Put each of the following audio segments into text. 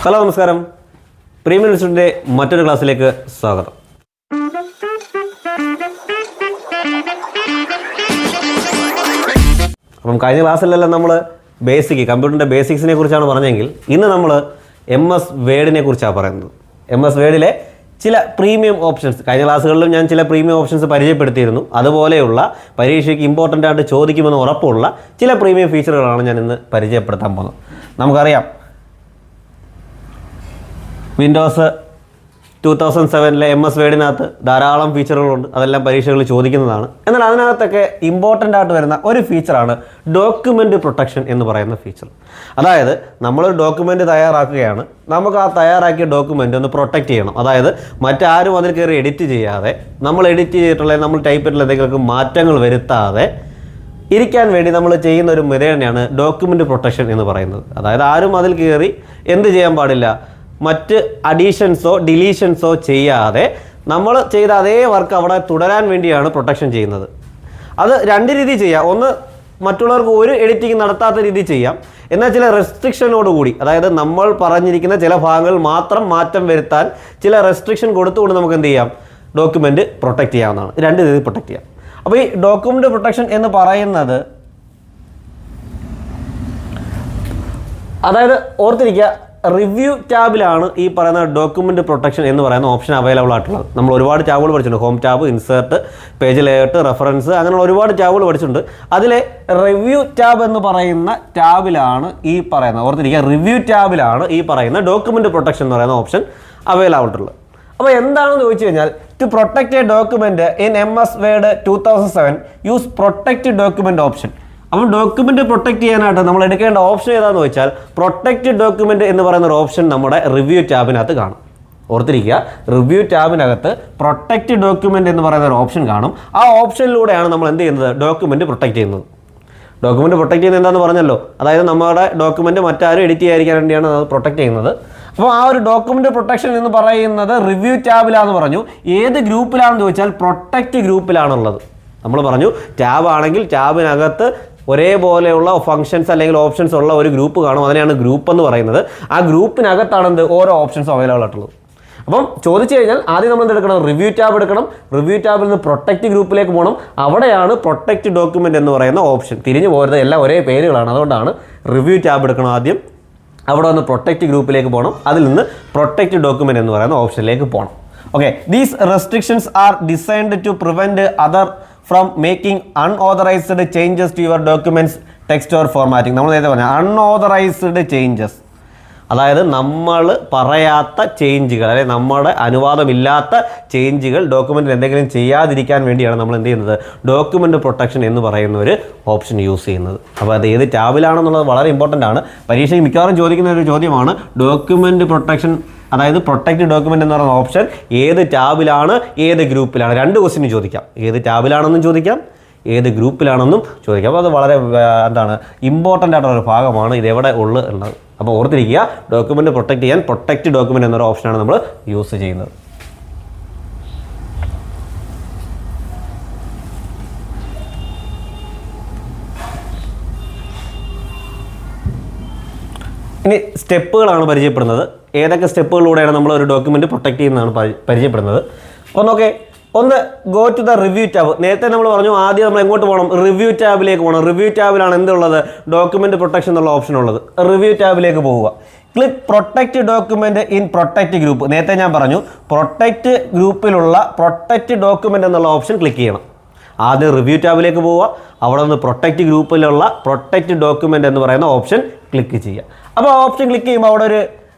Hello നമസ്കാരം. Premier ഇൻസ്റ്റിറ്റ്യൂട്ടിൻ്റെ മറ്റൊരു ക്ലാസ്സിലേക്ക് സ്വാഗതം. അപ്പം കഴിഞ്ഞ ക്ലാസ്സിലെല്ലാം നമ്മൾ കമ്പ്യൂട്ടറിൻ്റെ ബേസിക്സിനെ കുറിച്ചാണ് പറഞ്ഞെങ്കിൽ ഇന്ന് നമ്മൾ MS വേഡിനെ കുറിച്ചാണ് പറയുന്നത്. MS വേഡിലെ ചില പ്രീമിയം ഓപ്ഷൻസ്, കഴിഞ്ഞ ക്ലാസ്സുകളിലും ഞാൻ ചില പ്രീമിയം ഓപ്ഷൻസ് പരിചയപ്പെടുത്തിയിരുന്നു. അതുപോലെയുള്ള പരീക്ഷയ്ക്ക് ഇമ്പോർട്ടൻ്റ് ആയിട്ട് ചോദിക്കുമെന്ന് ഉറപ്പുള്ള ചില പ്രീമിയം ഫീച്ചറുകളാണ് ഞാൻ ഇന്ന് പരിചയപ്പെടുത്താൻ പോകുന്നത്. നമുക്കറിയാം വിൻഡോസ് 2007 MS വേഡിനകത്ത് ധാരാളം ഫീച്ചറുകളുണ്ട്. അതെല്ലാം പരീക്ഷകളിൽ ചോദിക്കുന്നതാണ്. എന്നാൽ അതിനകത്തൊക്കെ ഇമ്പോർട്ടൻ്റ് ആയിട്ട് വരുന്ന ഒരു ഫീച്ചറാണ് ഡോക്യുമെൻ്റ് പ്രൊട്ടക്ഷൻ എന്ന് പറയുന്ന ഫീച്ചർ. അതായത് നമ്മളൊരു ഡോക്യുമെൻ്റ് തയ്യാറാക്കുകയാണ്, നമുക്ക് ആ തയ്യാറാക്കിയ ഡോക്യുമെൻ്റ് ഒന്ന് പ്രൊട്ടക്റ്റ് ചെയ്യണം. അതായത് മറ്റാരും അതിൽ കയറി എഡിറ്റ് ചെയ്യാതെ, നമ്മൾ എഡിറ്റ് ചെയ്തിട്ടുള്ള നമ്മൾ ടൈപ്പ് ചെയ്തിട്ടുള്ള എന്തെങ്കിലും മാറ്റങ്ങൾ വരുത്താതെ ഇരിക്കാൻ വേണ്ടി നമ്മൾ ചെയ്യുന്ന ഒരു മെത്തേഡിനെയാണ് ഡോക്യുമെൻ്റ് പ്രൊട്ടക്ഷൻ എന്ന് പറയുന്നത്. അതായത് ആരും അതിൽ കയറി എന്ത് ചെയ്യാൻ പാടില്ല, മറ്റ് അഡീഷൻസോ ഡിലീഷൻസോ ചെയ്യാതെ നമ്മൾ ചെയ്ത അതേ വർക്ക് അവിടെ തുടരാൻ വേണ്ടിയാണ് പ്രൊട്ടക്ഷൻ ചെയ്യുന്നത്. അത് രണ്ട് രീതി ചെയ്യാം. ഒന്ന്, മറ്റുള്ളവർക്ക് ഒരു എഡിറ്റിംഗ് നടത്താത്ത രീതി ചെയ്യാം. എന്നാൽ ചില റെസ്ട്രിക്ഷനോടുകൂടി, അതായത് നമ്മൾ പറഞ്ഞിരിക്കുന്ന ചില ഭാഗങ്ങൾ മാത്രം മാറ്റം വരുത്താൻ ചില റെസ്ട്രിക്ഷൻ കൊടുത്തുകൊണ്ട് നമുക്ക് എന്ത് ചെയ്യാം, ഡോക്യുമെൻ്റ് പ്രൊട്ടക്റ്റ് ചെയ്യാവുന്നതാണ്. രണ്ട് രീതി പ്രൊട്ടക്റ്റ് ചെയ്യാം. അപ്പോൾ ഈ ഡോക്യുമെൻ്റ് പ്രൊട്ടക്ഷൻ എന്ന് പറയുന്നത്, അതായത് ഓർത്തിരിക്കുക, റിവ്യൂ ടാബിലാണ് ഈ പറയുന്ന ഡോക്യുമെൻ്റ് പ്രൊട്ടക്ഷൻ എന്ന് പറയുന്ന ഓപ്ഷൻ അവൈലബിൾ ആയിട്ടുള്ളത്. നമ്മൾ ഒരുപാട് ടാബുകൾ പഠിച്ചിട്ടുണ്ട്. Home tab, insert, page layout, reference, അങ്ങനെയുള്ള ഒരുപാട് ടാബുകൾ പഠിച്ചിട്ടുണ്ട്. അതിലെ റിവ്യൂ ടാബ് എന്ന് പറയുന്ന ടാബിലാണ് ഈ പറയുന്ന, ഓർത്തിരിക്കുക, റിവ്യൂ ടാബിലാണ് ഈ പറയുന്ന ഡോക്യുമെൻ്റ് പ്രൊട്ടക്ഷൻ എന്ന് പറയുന്ന ഓപ്ഷൻ അവൈലബിൾ ആയിട്ടുള്ളത്. അപ്പോൾ എന്താണെന്ന് ചോദിച്ചു കഴിഞ്ഞാൽ, to protect a document in MS word 2007 use protect document option. അപ്പം ഡോക്യുമെൻ്റ് പ്രൊട്ടക്റ്റ് ചെയ്യാനായിട്ട് നമ്മൾ എടുക്കേണ്ട ഓപ്ഷൻ ഏതാണെന്ന് വെച്ചാൽ, പ്രൊട്ടക്റ്റ് ഡോക്യുമെൻ്റ് എന്ന് പറയുന്ന ഒരു ഓപ്ഷൻ നമ്മുടെ റിവ്യൂ ടാബിനകത്ത് കാണും. ഓർത്തിരിക്കുക, റിവ്യൂ ടാബിനകത്ത് പ്രൊട്ടക്റ്റ് ഡോക്യുമെൻ്റ് എന്ന് പറയുന്ന ഒരു ഓപ്ഷൻ കാണും. ആ ഓപ്ഷനിലൂടെയാണ് നമ്മൾ എന്ത് ചെയ്യുന്നത്, ഡോക്യുമെൻ്റ് പ്രൊട്ടക്റ്റ് ചെയ്യുന്നത്. ഡോക്യുമെൻ്റ് പ്രൊട്ടക്റ്റ് ചെയ്യുന്നത് എന്താണെന്ന് പറഞ്ഞല്ലോ, അതായത് നമ്മുടെ ഡോക്യുമെൻ്റ് മറ്റാരും എഡിറ്റ് ചെയ്യാതിരിക്കാൻ വേണ്ടിയാണ് അത് പ്രൊട്ടക്റ്റ് ചെയ്യുന്നത്. അപ്പോൾ ആ ഒരു ഡോക്യുമെൻ്റ് പ്രൊട്ടക്ഷൻ എന്ന് പറയുന്നത് റിവ്യൂ ടാബിലാണെന്ന് പറഞ്ഞു. ഏത് ഗ്രൂപ്പിലാണെന്ന് ചോദിച്ചാൽ പ്രൊട്ടക്റ്റ് ഗ്രൂപ്പിലാണുള്ളത്. നമ്മൾ പറഞ്ഞു ടാബ് ആണെങ്കിൽ ടാബിനകത്ത് ഒരേപോലെയുള്ള ഫംഗ്ഷൻസ് അല്ലെങ്കിൽ ഓപ്ഷൻസ് ഉള്ള ഒരു ഗ്രൂപ്പ് കാണും. അതിനെയാണ് ഗ്രൂപ്പ് എന്ന് പറയുന്നത്. ആ ഗ്രൂപ്പിനകത്താണ് എന്ത്, ഓരോ ഓപ്ഷൻസ് അവൈലബിൾ ആയിട്ടുള്ളത്. അപ്പം ചോദിച്ചു കഴിഞ്ഞാൽ ആദ്യം നമ്മൾ എന്തെടുക്കണം, റിവ്യൂ ടാബ് എടുക്കണം. റിവ്യൂ ടാബിൽ നിന്ന് പ്രൊട്ടക്റ്റ് ഗ്രൂപ്പിലേക്ക് പോകണം. അവിടെയാണ് പ്രൊട്ടക്റ്റ് ഡോക്യുമെൻ്റ് എന്ന് പറയുന്ന ഓപ്ഷൻ. തിരിഞ്ഞു പോരുന്നത് എല്ലാം ഒരേ പേരുകളാണ്. അതുകൊണ്ടാണ് റിവ്യൂ ടാബ് എടുക്കണം ആദ്യം. അവിടെ നിന്ന് പ്രൊട്ടക്റ്റ് ഗ്രൂപ്പിലേക്ക് പോകണം. അതിൽ നിന്ന് പ്രൊട്ടക്റ്റ് ഡോക്യുമെൻ്റ് എന്ന് പറയുന്ന ഓപ്ഷനിലേക്ക് പോകണം. Okay, these restrictions are designed to prevent other from making unauthorized changes to your documents text or formatting. നമ്മൾ നേരത്തെ പറഞ്ഞ അൺഓതറൈസ്ഡ് ചേഞ്ചസ്, അതായത് നമ്മൾ പറയാത്ത ചേഞ്ചുകൾ, അതായത് നമ്മുടെ അനുവാദമില്ലാത്ത ചേഞ്ചുകൾ ഡോക്യുമെൻറ്റിൽ എന്തെങ്കിലും ചെയ്യാതിരിക്കാൻ വേണ്ടിയാണ് നമ്മൾ എന്ത് ചെയ്യുന്നത്, ഡോക്യുമെൻ്റ് പ്രൊട്ടക്ഷൻ എന്ന് പറയുന്ന ഒരു ഓപ്ഷൻ യൂസ് ചെയ്യുന്നത്. അപ്പോൾ അത് ഏത് ടാബിലാണെന്നുള്ളത് വളരെ ഇമ്പോർട്ടൻ്റ് ആണ്. പരീക്ഷയ്ക്ക് മിക്കവാറും ചോദിക്കുന്ന ഒരു ചോദ്യമാണ് ഡോക്യുമെൻ്റ് പ്രൊട്ടക്ഷൻ, അതായത് പ്രൊട്ടക്റ്റ് ഡോക്യുമെൻ്റ് എന്ന് പറയുന്ന ഓപ്ഷൻ ഏത് ടാബിലാണ്, ഏത് ഗ്രൂപ്പിലാണ്. രണ്ട് ക്വസ്റ്റ്യൻ ചോദിക്കാം. ഏത് ടാബിലാണെന്നും ചോദിക്കാം, ഏത് ഗ്രൂപ്പിലാണെന്നും ചോദിക്കാം. അപ്പോൾ അത് വളരെ ഇമ്പോർട്ടൻ്റ് ആയിട്ടുള്ള ഒരു ഭാഗമാണ് ഇത് എവിടെ ഉള്ളത് എന്നത്. അപ്പോൾ ഓർത്തിരിക്കുക, ഡോക്യുമെൻ്റ് പ്രൊട്ടക്റ്റ് ചെയ്യാൻ പ്രൊട്ടക്റ്റ് ഡോക്യുമെൻ്റ് എന്നൊരു ഓപ്ഷനാണ് നമ്മൾ യൂസ് ചെയ്യുന്നത്. ഇനി സ്റ്റെപ്പുകളാണ് പരിചയപ്പെടുന്നത്. ഏതൊക്കെ സ്റ്റെപ്പുകളിലൂടെയാണ് നമ്മൾ ഒരു ഡോക്യുമെൻ്റ് പ്രൊട്ടക്റ്റ് ചെയ്യുന്നതാണ് പരിചയപ്പെടുന്നത്. അപ്പോൾ നോക്കേ, ഒന്ന്, go to the review tab. നേരത്തെ നമ്മൾ പറഞ്ഞു ആദ്യം നമ്മൾ എങ്ങോട്ട് പോകണം, റിവ്യൂ ടാബിലേക്ക് പോകണം. റിവ്യൂ ടാബിലാണ് എന്തുള്ളത്, ഡോക്യുമെൻ്റ് പ്രൊട്ടക്ഷൻ എന്നുള്ള ഓപ്ഷൻ ഉള്ളത്. റിവ്യൂ ടാബിലേക്ക് പോവുക. Click protect document in protect group. നേരത്തെ ഞാൻ പറഞ്ഞു പ്രൊട്ടക്റ്റ് ഗ്രൂപ്പിലുള്ള പ്രൊട്ടക്റ്റ് ഡോക്യുമെൻ്റ് എന്നുള്ള ഓപ്ഷൻ ക്ലിക്ക് ചെയ്യണം. ആദ്യം റിവ്യൂ ടാബിലേക്ക് പോവുക. അവിടെ നിന്ന് പ്രൊട്ടക്റ്റ് ഗ്രൂപ്പിലുള്ള പ്രൊട്ടക്റ്റ് ഡോക്യുമെൻ്റ് എന്ന് പറയുന്ന ഓപ്ഷൻ ക്ലിക്ക് ചെയ്യുക. അപ്പോൾ ആ ഓപ്ഷൻ ക്ലിക്ക് ചെയ്യുമ്പോൾ അവിടെ ഒരു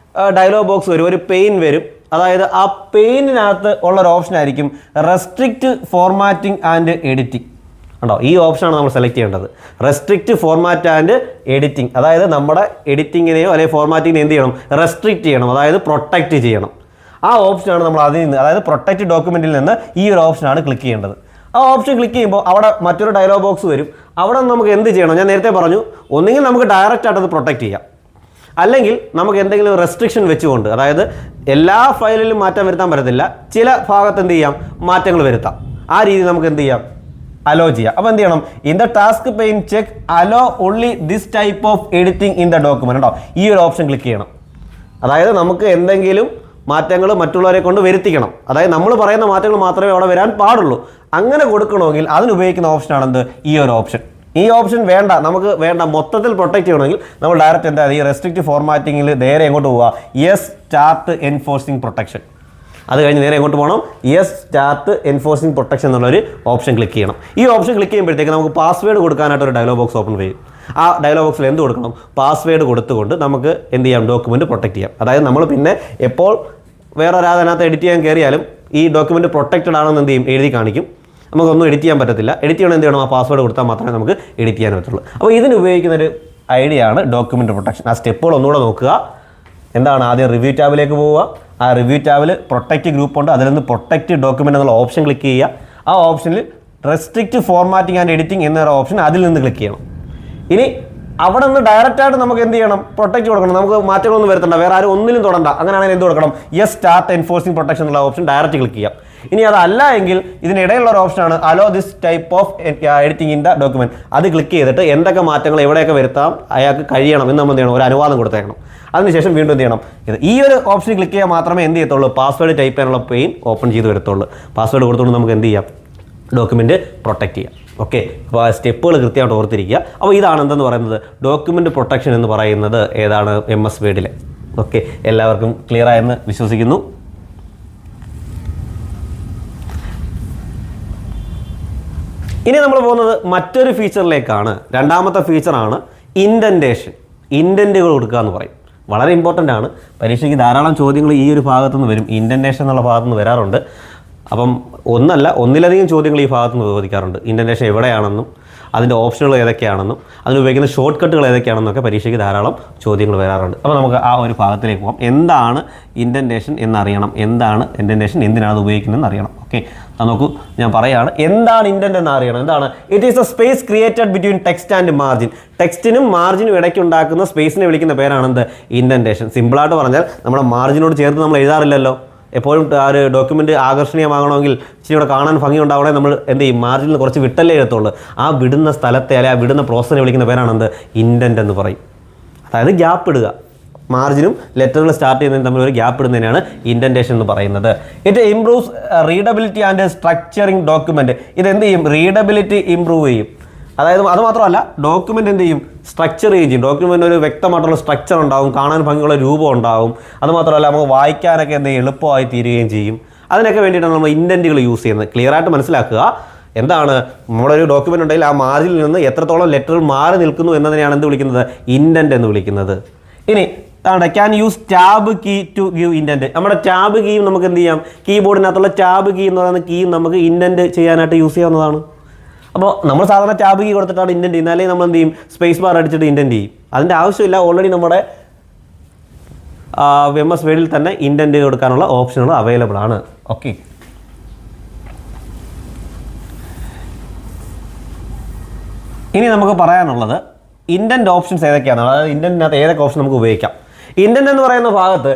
ഡയലോഗ് ബോക്സ് വരും, ഒരു പെയിൻ വരും. അതായത് ആ പെയിനിനകത്ത് ഉള്ളൊരു ഓപ്ഷൻ ആയിരിക്കും റെസ്ട്രിക്റ്റ് ഫോർമാറ്റിംഗ് ആൻഡ് എഡിറ്റിംഗ്. ഉണ്ടോ, ഈ ഓപ്ഷനാണ് നമ്മൾ സെലക്ട് ചെയ്യേണ്ടത്. റെസ്ട്രിക്റ്റ് ഫോർമാറ്റ് ആൻഡ് എഡിറ്റിംഗ്, അതായത് നമ്മുടെ എഡിറ്റിങ്ങിനെയോ അല്ലെങ്കിൽ ഫോർമാറ്റിങ്ങിനെ എന്ത് ചെയ്യണം, റെസ്ട്രിക്റ്റ് ചെയ്യണം, അതായത് പ്രൊട്ടക്റ്റ് ചെയ്യണം. ആ ഓപ്ഷനാണ് നമ്മൾ അതിൽ നിന്ന്, അതായത് പ്രൊട്ടക്റ്റ് ഡോക്യുമെൻറ്റിൽ നിന്ന് ഈ ഒരു ഓപ്ഷനാണ് ക്ലിക്ക് ചെയ്യേണ്ടത്. ആ ഓപ്ഷൻ ക്ലിക്ക് ചെയ്യുമ്പോൾ അവിടെ മറ്റൊരു ഡയലോഗ് ബോക്സ് വരും. അവിടെ നമുക്ക് എന്ത് ചെയ്യണം, ഞാൻ നേരത്തെ പറഞ്ഞു, ഒന്നുകിൽ നമുക്ക് ഡയറക്റ്റ് ആയിട്ട് അത് പ്രൊട്ടക്റ്റ് ചെയ്യാം, അല്ലെങ്കിൽ നമുക്ക് എന്തെങ്കിലും റെസ്ട്രിക്ഷൻ വെച്ചുകൊണ്ട്, അതായത് എല്ലാ ഫയലിലും മാറ്റം വരുത്താൻ പറ്റത്തില്ല, ചില ഭാഗത്ത് എന്ത് ചെയ്യാം, മാറ്റങ്ങൾ വരുത്താം. ആ രീതി നമുക്ക് എന്ത് ചെയ്യാം, അലോ ചെയ്യാം. അപ്പോൾ എന്ത് ചെയ്യണം, in the task pain check hello only this type of editing in the document. കേട്ടോ, ഈ ഒരു ഓപ്ഷൻ ക്ലിക്ക് ചെയ്യണം. അതായത് നമുക്ക് എന്തെങ്കിലും മാറ്റങ്ങൾ മറ്റുള്ളവരെ കൊണ്ട് വരുത്തിക്കണം, അതായത് നമ്മൾ പറയുന്ന മാറ്റങ്ങൾ മാത്രമേ അവിടെ വരാൻ പാടുള്ളൂ. അങ്ങനെ കൊടുക്കണമെങ്കിൽ അതിനുപയോഗിക്കുന്ന ഓപ്ഷനാണ് എന്ത്, ഈ ഒരു ഓപ്ഷൻ. ഈ ഓപ്ഷൻ വേണ്ട, നമുക്ക് വേണ്ട, മൊത്തത്തിൽ പ്രൊട്ടക്റ്റ് ചെയ്യണമെങ്കിൽ നമ്മൾ ഡയറക്റ്റ് എന്താ ഈ റെസ്ട്രിക്റ്റീവ് ഫോർമാറ്റിങ്ങിൽ നേരെ എങ്ങോട്ട് പോവുക, യെസ് സ്റ്റാർട്ട് എൻഫോഴ്സിങ് പ്രൊട്ടക്ഷൻ. അത് കഴിഞ്ഞ് നേരെ എങ്ങോട്ട് പോകണം, യെസ് സ്റ്റാർട്ട് എൻഫോഴ്സിങ് പ്രൊട്ടക്ഷൻ എന്നുള്ളൊരു ഓപ്ഷൻ ക്ലിക്ക് ചെയ്യണം. ഈ ഓപ്ഷൻ ക്ലിക്ക് ചെയ്യുമ്പോഴത്തേക്ക് നമുക്ക് പാസ്വേഡ് കൊടുക്കാനായിട്ട് ഒരു ഡയലോഗ് ബോക്സ് ഓപ്പൺ ചെയ്യും. ആ ഡയലോഗ് ബോക്സിൽ എന്ത് കൊടുക്കണം, പാസ്വേഡ് കൊടുത്തുകൊണ്ട് നമുക്ക് എന്ത് ചെയ്യാം, ഡോക്യുമെൻറ്റ് പ്രൊട്ടക്റ്റ് ചെയ്യാം. അതായത് നമ്മൾ പിന്നെ എപ്പോൾ വേറെ ഒരാളതിനകത്ത് എഡിറ്റ് ചെയ്യാൻ കയറിയാലും ഈ ഡോക്യുമെൻറ്റ് പ്രൊട്ടക്റ്റഡ് ആണെന്ന് എന്ത് ചെയ്യും, എഴുതി കാണിക്കും. നമുക്കൊന്നും എഡിറ്റ് ചെയ്യാൻ പറ്റത്തില്ല. എഡിറ്റ് ചെയ്യണം എന്ത് ചെയ്യണം, ആ പാസ്വേഡ് കൊടുത്താൽ മാത്രമേ നമുക്ക് എഡിറ്റ് ചെയ്യാൻ പറ്റുള്ളൂ. അപ്പോൾ ഇതിന് ഉപയോഗിക്കുന്നൊരു ഐഡിയ ആണ് ഡോക്യുമെൻറ്റ് പ്രൊട്ടക്ഷൻ. ആ സ്റ്റെപ്പുകൾ ഒന്നുകൂടെ നോക്കുക. എന്താണ്, ആദ്യം റിവ്യൂ ടാബിലേക്ക് പോവുക. ആ റിവ്യൂ ടാബിൽ പ്രൊട്ടക്റ്റ് ഗ്രൂപ്പ് ഉണ്ട്, അതിൽ നിന്ന് പ്രൊട്ടക്റ്റ് ഡോക്യുമെൻ്റ് എന്നുള്ള ഓപ്ഷൻ ക്ലിക്ക് ചെയ്യുക. ആ ഓപ്ഷനിൽ റെസ്ട്രിക്റ്റ് ഫോർമാറ്റിംഗ് ആൻഡ് എഡിറ്റിംഗ് എന്നൊരു ഓപ്ഷൻ അതിൽ നിന്ന് ക്ലിക്ക് ചെയ്യണം. ഇനി അവിടെ നിന്ന് ഡയറക്റ്റായിട്ട് നമുക്ക് എന്ത് ചെയ്യണം, പ്രൊട്ടക്റ്റ് കൊടുക്കണം. നമുക്ക് മാറ്റങ്ങളൊന്നും വരുത്തണ്ട, വേറെ ആരും ഒന്നിലും തൊടണ്ട. അങ്ങനെയാണെങ്കിൽ എന്ത് കൊടുക്കണം, യെസ് സ്റ്റാർട്ട് എൻഫോഴ്സിംഗ് പ്രൊട്ടക്ഷൻ എന്നുള്ള ഓപ്ഷൻ ഡയറക്റ്റ് ക്ലിക്ക് ചെയ്യാം. ഇനി അതല്ല എങ്കിൽ ഇതിനിടയിലുള്ള ഒരു ഓപ്ഷനാണ് hello this type of editing in the document. അത് ക്ലിക്ക് ചെയ്തിട്ട് എന്തൊക്കെ മാറ്റങ്ങൾ എവിടെയൊക്കെ വരുത്താം അയാൾക്ക് കഴിയണം എന്ന് നമ്മൾ എന്ത് ചെയ്യണം, ഒരു അനുവാദം കൊടുത്തേക്കണം. അതിനുശേഷം വീണ്ടും എന്ത് ചെയ്യണം, ഈ ഒരു ഓപ്ഷൻ ക്ലിക്ക് ചെയ്യാൻ മാത്രമേ എന്ത് ചെയ്യത്തുള്ളൂ, പാസ്വേഡ് ടൈപ്പ് ചെയ്യാനുള്ള പെയിൻ ഓപ്പൺ ചെയ്ത് വരത്തുള്ളൂ. പാസ്വേഡ് കൊടുത്തുകൊണ്ട് നമുക്ക് എന്ത് ചെയ്യാം, ഡോക്യുമെൻറ്റ് പ്രൊട്ടക്റ്റ് ചെയ്യാം. ഓക്കെ, അപ്പോൾ ആ സ്റ്റെപ്പുകൾ കൃത്യമായിട്ട് ഓർത്തിരിക്കുക. അപ്പോൾ ഇതാണ് എന്തെന്ന് പറയുന്നത്, ഡോക്യുമെൻറ്റ് പ്രൊട്ടക്ഷൻ എന്ന് പറയുന്നത് ഏതാണ്, MS വേർഡിലെ. ഓക്കെ, എല്ലാവർക്കും ക്ലിയർ ആയെന്ന് വിശ്വസിക്കുന്നു. ഇനി നമ്മൾ പോകുന്നത് മറ്റൊരു ഫീച്ചറിലേക്കാണ്. രണ്ടാമത്തെ ഫീച്ചറാണ് ഇൻഡൻറ്റേഷൻ. ഇൻഡൻറ്റുകൾ കൊടുക്കുക എന്ന് പറയും. വളരെ ഇമ്പോർട്ടൻ്റ് ആണ്. പരീക്ഷയ്ക്ക് ധാരാളം ചോദ്യങ്ങൾ ഈ ഒരു ഭാഗത്തുനിന്ന് വരും, ഇൻഡൻറ്റേഷൻ എന്നുള്ള ഭാഗത്തുനിന്ന് വരാറുണ്ട്. അപ്പം ഒന്നിലധികം ചോദ്യങ്ങൾ ഈ ഭാഗത്തുനിന്ന് ചോദിക്കാറുണ്ട്. ഇൻഡൻറ്റേഷൻ എവിടെയാണെന്നും അതിൻ്റെ ഓപ്ഷനുകൾ ഏതൊക്കെയാണെന്നും അതിന് ഉപയോഗിക്കുന്ന ഷോർട്ട് കട്ടുകൾ ഏതൊക്കെയാണെന്നൊക്കെ പരീക്ഷയ്ക്ക് ധാരാളം ചോദ്യങ്ങൾ വരാറുണ്ട്. അപ്പോൾ നമുക്ക് ആ ഒരു ഭാഗത്തിലേക്ക് പോകാം. എന്താണ് ഇൻഡൻറ്റേഷൻ എന്നറിയണം, എന്താണ് ഇൻഡൻറ്റേഷൻ, എന്തിനാണ് അത് ഉപയോഗിക്കുന്നതെന്ന് അറിയണം. ഓക്കെ, നോക്കൂ, ഞാൻ പറയുകയാണ്, എന്താണ് ഇൻഡൻറ്റ് എന്ന് അറിയണം. എന്താണ്, it is a space created between text and margin. ടെക്സ്റ്റിനും മാർജിനും ഇടയ്ക്ക് ഉണ്ടാക്കുന്ന സ്പേസിനെ വിളിക്കുന്ന പേരാണ് എന്ത്, ഇൻഡൻറ്റേഷൻ. സിമ്പിളായിട്ട് പറഞ്ഞാൽ നമ്മുടെ മാർജിനോട് ചേർത്ത് നമ്മൾ എഴുതാറില്ലല്ലോ. എപ്പോഴും ആ ഒരു ഡോക്യുമെൻ്റ് ആകർഷണീയമാകണമെങ്കിൽ ഇച്ചിരി കൂടെ കാണാൻ ഭംഗി ഉണ്ടാവണമെങ്കിൽ നമ്മൾ എന്ത് ചെയ്യും, മാർജിനിൽ കുറച്ച് വിട്ടല്ലേ എഴുത്തുള്ളൂ. ആ വിടുന്ന സ്ഥലത്തെ അല്ലെങ്കിൽ ആ വിടുന്ന പ്രോസസ്സിനെ വിളിക്കുന്ന പേരാണ് എന്ത്, ഇൻഡൻറ്റ് എന്ന് പറയും. അതായത് ഗ്യാപ്പ് ഇടുക. മാർജിനും ലെറ്ററുകൾ സ്റ്റാർട്ട് ചെയ്യുന്നതിന് തമ്മിൽ ഒരു ഗ്യാപ്പ് ഇടുന്നതിനാണ് ഇൻഡൻറ്റേഷൻ എന്ന് പറയുന്നത്. It improves readability and structuring document. ഇത് എന്ത് ചെയ്യും, റീഡബിലിറ്റി ഇംപ്രൂവ് ചെയ്യും. അതായത് അത് മാത്രമല്ല, ഡോക്യുമെൻ്റ് എന്ത് ചെയ്യും, സ്ട്രക്ചർ ചെയ്യും. ഡോക്യുമെൻ്റ് ഒരു വ്യക്തമായിട്ടുള്ള സ്ട്രക്ചർ ഉണ്ടാവും, കാണാൻ ഭംഗിയുള്ള രൂപം ഉണ്ടാവും. അതുമാത്രമല്ല, നമുക്ക് വായിക്കാനൊക്കെ എന്ത് ചെയ്യും, എളുപ്പമായി തീരുകയും ചെയ്യും. അതിനൊക്കെ വേണ്ടിയിട്ടാണ് നമ്മൾ ഇൻഡൻറ്റുകൾ യൂസ് ചെയ്യുന്നത്. ക്ലിയർ ആയിട്ട് മനസ്സിലാക്കുക. എന്താണ്, നമ്മളൊരു ഡോക്യുമെൻ്റ് ഉണ്ടെങ്കിൽ ആ മാർജിനിൽ നിന്ന് എത്രത്തോളം ലെറ്ററുകൾ മാറി നിൽക്കുന്നു എന്നതിനെയാണ് എന്ത് വിളിക്കുന്നത്, ഇൻഡൻറ്റ് എന്ന് വിളിക്കുന്നത്. ഇനി can use tab key to give indent. നമ്മുടെ ടാബ് കീയും നമുക്ക് എന്ത് ചെയ്യാം, കീബോർഡിനകത്തുള്ള ടാബ് കീ എന്ന് പറയുന്ന കീയും നമുക്ക് ഇൻഡൻറ്റ് ചെയ്യാനായിട്ട് യൂസ് ചെയ്യാവുന്നതാണ്. അപ്പോൾ നമ്മൾ സാധാരണ ടാബ് കീ കൊടുത്തിട്ടാണ് ഇൻഡൻറ്റ് ചെയ്യുന്നത്. അല്ലെങ്കിൽ നമ്മൾ എന്ത് ചെയ്യും, സ്പേസ് ബാർ അടിച്ചിട്ട് ഇൻഡൻറ്റ് ചെയ്യും. അതിൻ്റെ ആവശ്യമില്ല. ഓൾറെഡി നമ്മുടെ MS വേർഡിൽ തന്നെ ഇൻഡൻറ്റ് കൊടുക്കാനുള്ള ഓപ്ഷനുകൾ അവൈലബിൾ ആണ്. ഓക്കെ, ഇനി നമുക്ക് പറയാനുള്ളത് ഇൻഡൻറ്റ് ഓപ്ഷൻസ് ഏതൊക്കെയാണ്, അതായത് ഇൻഡൻറ്റിനകത്ത് ഏതൊക്കെ ഓപ്ഷൻ നമുക്ക് ഉപയോഗിക്കാം. ഇൻഡൻറ്റ് എന്ന് പറയുന്ന ഭാഗത്ത്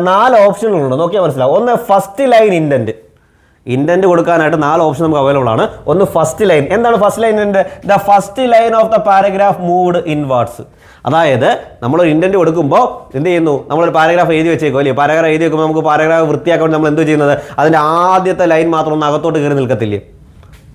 4 ഓപ്ഷനുകളുണ്ട്. നോക്കിയാൽ മനസ്സിലാവും. ഒന്ന് ഫസ്റ്റ് ലൈൻ ഇൻഡൻറ്റ്. ഇൻഡൻറ്റ് കൊടുക്കാനായിട്ട് 4 ഓപ്ഷൻ നമുക്ക് അവൈലബിൾ ആണ്. ഒന്ന് ഫസ്റ്റ് ലൈൻ. എന്താണ് first line? The first line of the paragraph moved inwards. അതായത് നമ്മളൊരു ഇൻഡൻറ്റ് കൊടുക്കുമ്പോൾ എന്ത് ചെയ്യുന്നു, നമ്മളൊരു പാരഗ്രാഫ് എഴുതി വെച്ചേക്കോ അല്ലേ. പാരഗ്രാഫ് എഴുതി വെക്കുമ്പോൾ നമുക്ക് പാരഗ്രാഫ് വൃത്തിയാക്കാൻ നമ്മൾ എന്ത് ചെയ്യുന്നത്, അതിൻ്റെ ആദ്യത്തെ ലൈൻ മാത്രം ഒന്ന് അകത്തോട്ട് കയറി നിൽക്കത്തില്ലേ.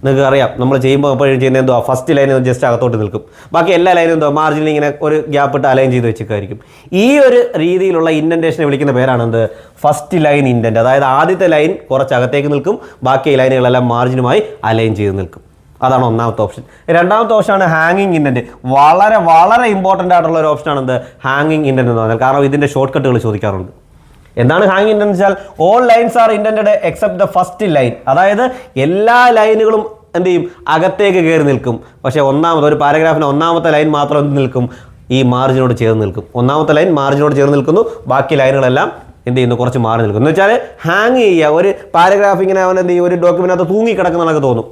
നിങ്ങൾക്ക് അറിയാം, നമ്മൾ ചെയ്യുമ്പോൾ എപ്പോഴും ചെയ്യുന്നത് എന്തോ, ഫസ്റ്റ് ലൈൻ ജസ്റ്റ് അകത്തോട്ട് നിൽക്കും. ബാക്കി എല്ലാ ലൈനും എന്തോ മാർജിനിൽ ഇങ്ങനെ ഒരു ഗ്യാപ്പ് ഇട്ട് അലൈൻ ചെയ്ത് വെച്ചേക്കായിരിക്കും. ഈ ഒരു രീതിയിലുള്ള ഇൻഡൻറ്റേഷനെ വിളിക്കുന്ന പേരാണ് എന്ത്, ഫസ്റ്റ് ലൈൻ ഇൻഡൻറ്റ്. അതായത് ആദ്യത്തെ ലൈൻ കുറച്ച് അകത്തേക്ക് നിൽക്കും, ബാക്കി ലൈനുകളെല്ലാം മാർജിനുമായി അലൈൻ ചെയ്ത് നിൽക്കും. അതാണ് ഒന്നാമത്തെ ഓപ്ഷൻ. രണ്ടാമത്തെ ഓപ്ഷനാണ് ഹാങ്ങിങ് ഇൻഡൻറ്റ്. വളരെ വളരെ ഇമ്പോർട്ടൻ്റ് ആയിട്ടുള്ള ഒരു ഓപ്ഷനാണ് എന്ത്, ഹാങ്ങിങ് ഇൻഡൻറ്റ് എന്ന് പറഞ്ഞാൽ. കാരണം ഇതിൻ്റെ ഷോർട്ട് കട്ടുകൾ ചോദിക്കാറുണ്ട്. എന്താണ് ഹാങ്ങിങ് ഇൻഡൻറ്റ് വെച്ചാൽ, all lines are indented except the first line. അതായത് എല്ലാ ലൈനുകളും എന്ത് ചെയ്യും, അകത്തേക്ക് കയറി നിൽക്കും. പക്ഷേ ഒരു പാരഗ്രാഫിന് ഒന്നാമത്തെ ലൈൻ മാത്രം എന്ത് നിൽക്കും, ഈ മാർജിനോട് ചേർന്ന് നിൽക്കും. ഒന്നാമത്തെ ലൈൻ മാർജിനോട് ചേർന്ന് നിൽക്കുന്നു, ബാക്കി ലൈനുകളെല്ലാം എന്ത് ചെയ്യുന്നു, കുറച്ച് മാറി നിൽക്കും. എന്ന് വെച്ചാൽ ഹാങ് ചെയ്യുക. ഒരു പാരഗ്രാഫ് ഇങ്ങനെ അവൻ എന്ത് ചെയ്യും, ഒരു ഡോക്യുമെൻറ്റിനകത്ത് തൂങ്ങിക്കിടക്കുന്നതൊക്കെ തോന്നും.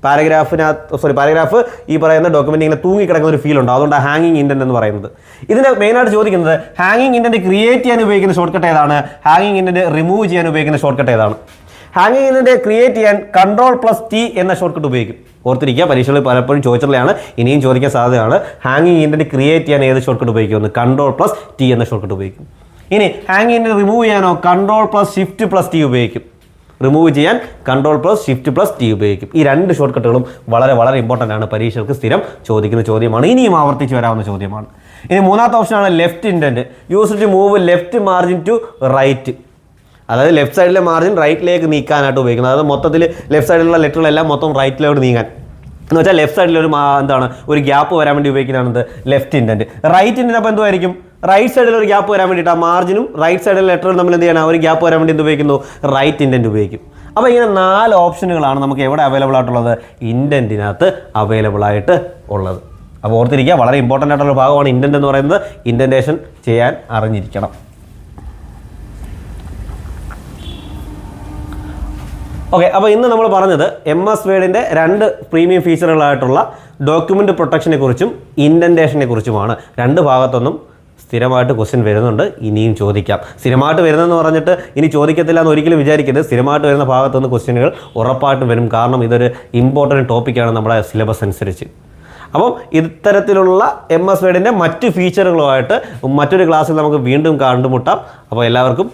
പാരഗ്രാഫ് ഈ പറയുന്ന ഡോക്യുമെന്റ് ഇങ്ങനെ തൂങ്ങിക്കിടക്കുന്ന ഒരു ഫീൽ ഉണ്ട്. അതുകൊണ്ട് ഹാങ്ങിങ് ഇൻഡൻറ്റ് എന്ന് പറയുന്നത്. ഇതിന് മെയിനായിട്ട് ചോദിക്കുന്നത്, ഹാങ്ങിങ് ഇൻഡൻറ്റ് ക്രിയേറ്റ് ചെയ്യാൻ ഉപയോഗിക്കുന്ന ഷോർട്ട് കട്ട് ഏതാണ്, ഹാങ്ങിങ് ഇൻഡൻറ്റ് റിമൂവ് ചെയ്യാൻ ഉപയോഗിക്കുന്ന ഷോർട്ട് കട്ട് ഏതാണ്. ഹാങ്ങിങ് ഇൻഡൻറ്റ് ക്രിയേറ്റ് ചെയ്യാൻ Ctrl+T എന്ന ഷോർട്ട് കട്ട് ഉപയോഗിക്കും. ഓർത്തിരിക്കുക, പരീക്ഷകളിൽ പലപ്പോഴും ചോദിച്ചിട്ടുള്ളതാണ്, ഇനിയും ചോദിക്കാൻ സാധ്യതയാണ്. ഹാങ്ങിങ് ഇൻഡൻറ്റ് ക്രിയേറ്റ് ചെയ്യാൻ ഏത് ഷോർട്ട് കട്ട് ഉപയോഗിക്കുമെന്ന്, Ctrl+T എന്ന ഷോർട്ട് കട്ട് ഉപയോഗിക്കും. ഇനി ഹാങ്ങിങ്ങിന് റിമൂവ് ചെയ്യാനോ Ctrl+Shift+T ഉപയോഗിക്കും. റിമൂവ് ചെയ്യാൻ Ctrl+Shift+T ഉപയോഗിക്കും. ഈ രണ്ട് ഷോർട്ട് കട്ടുകളും വളരെ വളരെ ഇമ്പോർട്ടൻ്റ് ആണ്, പരീക്ഷകൾക്ക് സ്ഥിരം ചോദിക്കുന്ന ചോദ്യമാണ്, ഇനിയും ആവർത്തിച്ച് വരാവുന്ന ചോദ്യമാണ്. ഇനി മൂന്നാമത്തെ ഓപ്ഷനാണ് left indent. Use to move left margin to right. അതായത് ലെഫ്റ്റ് സൈഡിലെ മാർജിൻ റൈറ്റിലേക്ക് നീക്കാനായിട്ട് ഉപയോഗിക്കുന്നത്. അതായത് മൊത്തത്തിൽ ലെഫ്റ്റ് സൈഡിലുള്ള ലെറ്ററുകളെല്ലാം മൊത്തം റൈറ്റിലോട്ട് നീങ്ങാൻ എന്ന് വെച്ചാൽ ലെഫ്റ്റ് സൈഡിൽ ഒരു ഗ്യാപ്പ് വരാൻ വേണ്ടി ഉപയോഗിക്കുന്നതാണ് ലെഫ്റ്റ് ഇൻഡൻറ്റ്. റൈറ്റ് ഇൻഡൻറ്റ് അപ്പോൾ എന്തുമായിരിക്കും? റൈറ്റ് സൈഡിൽ ഒരു ഗ്യാപ്പ് വരാൻ വേണ്ടിയിട്ട് ആ മാർജിനും റൈറ്റ് സൈഡിലെ ലെറ്ററും തമ്മിൽ എന്ത് ചെയ്യണം? ഒരു ഗ്യാപ്പ് വരാൻ വേണ്ടി എന്ത് ഉപയോഗിക്കുന്നു? റൈറ്റ് ഇൻഡൻറ്റ് ഉപയോഗിക്കും. അപ്പോൾ ഇങ്ങനെ 4 ഓപ്ഷനുകളാണ് നമുക്ക് എവിടെ അവൈലബിൾ ആയിട്ടുള്ളത്? ഇൻഡൻറ്റിനകത്ത് അവൈലബിൾ ആയിട്ട് ഉള്ളത്. അപ്പോൾ ഓർത്തിരിക്കുക, വളരെ ഇമ്പോർട്ടൻ്റ് ആയിട്ടുള്ള ഭാഗമാണ് ഇൻഡൻറ്റ് എന്ന് പറയുന്നത്. ഇൻഡൻറ്റേഷൻ ചെയ്യാൻ അറിഞ്ഞിരിക്കണം. ഓക്കെ, അപ്പോൾ ഇന്ന് നമ്മൾ പറഞ്ഞത് MS വേർഡിൻ്റെ 2 പ്രീമിയം ഫീച്ചറുകളായിട്ടുള്ള ഡോക്യുമെൻ്റ് പ്രൊട്ടക്ഷനെ കുറിച്ചും ഇൻഡൻറ്റേഷനെ കുറിച്ചുമാണ്. 2 ഭാഗത്തൊന്നും സ്ഥിരമായിട്ട് ക്വസ്റ്റ്യൻ വരുന്നുണ്ട്, ഇനിയും ചോദിക്കാം. സ്ഥിരമായിട്ട് വരുന്നതെന്ന് പറഞ്ഞിട്ട് ഇനി ചോദിക്കത്തില്ല എന്ന് ഒരിക്കലും വിചാരിക്കരുത്. സ്ഥിരമായിട്ട് വരുന്ന ഭാഗത്തുനിന്ന് ക്വസ്റ്റ്യനുകൾ ഉറപ്പായിട്ടും വരും. കാരണം ഇതൊരു ഇമ്പോർട്ടൻറ്റ് ടോപ്പിക്കാണ് നമ്മുടെ സിലബസ് അനുസരിച്ച്. അപ്പം ഇത്തരത്തിലുള്ള MS വേർഡിൻ്റെ മറ്റ് ഫീച്ചറുകളുമായിട്ട് മറ്റൊരു ക്ലാസ്സിൽ നമുക്ക് വീണ്ടും കണ്ടുമുട്ടാം. അപ്പോൾ എല്ലാവർക്കും